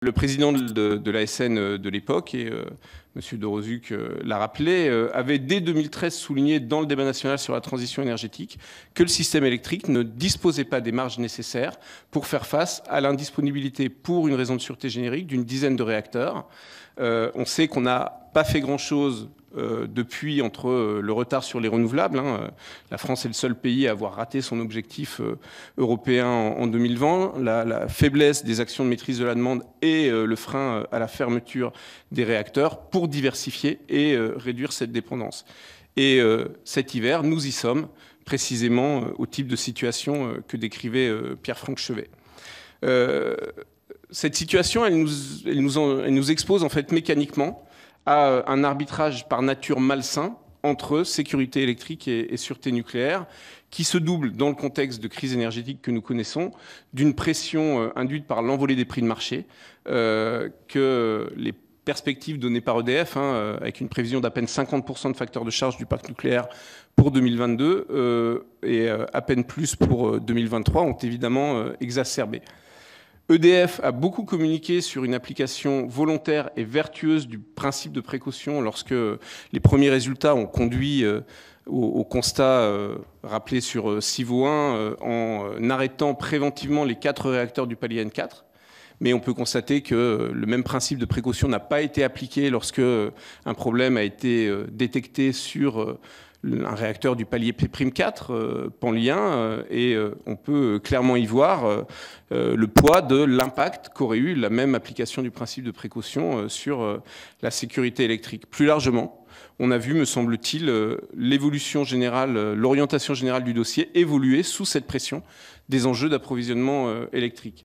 Le président de l'ASN de l'époque, et M. Dorozuc l'a rappelé, avait dès 2013 souligné dans le débat national sur la transition énergétique que le système électrique ne disposait pas des marges nécessaires pour faire face à l'indisponibilité, pour une raison de sûreté générique, d'une dizaine de réacteurs. On sait qu'on n'a pas fait grand-chose depuis entre le retard sur les renouvelables. La France est le seul pays à avoir raté son objectif européen en 2020. La faiblesse des actions de maîtrise de la demande et le frein à la fermeture des réacteurs pour diversifier et réduire cette dépendance. Et cet hiver, nous y sommes, précisément au type de situation que décrivait Pierre-Franck Chevet. Cette situation, elle nous expose en fait mécaniquement à un arbitrage par nature malsain entre sécurité électrique et sûreté nucléaire, qui se double dans le contexte de crise énergétique que nous connaissons, d'une pression induite par l'envolée des prix de marché, que les perspectives données par EDF, avec une prévision d'à peine 50% de facteur de charge du parc nucléaire pour 2022 et à peine plus pour 2023, ont évidemment exacerbé. EDF a beaucoup communiqué sur une application volontaire et vertueuse du principe de précaution lorsque les premiers résultats ont conduit au constat rappelé sur Civaux 1 en arrêtant préventivement les 4 réacteurs du palier N4. Mais on peut constater que le même principe de précaution n'a pas été appliqué lorsque un problème a été détecté sur un réacteur du palier P'4, Panlien, et on peut clairement y voir le poids de l'impact qu'aurait eu la même application du principe de précaution sur la sécurité électrique. Plus largement, on a vu, me semble-t-il, l'évolution générale, l'orientation générale du dossier évoluer sous cette pression des enjeux d'approvisionnement électrique.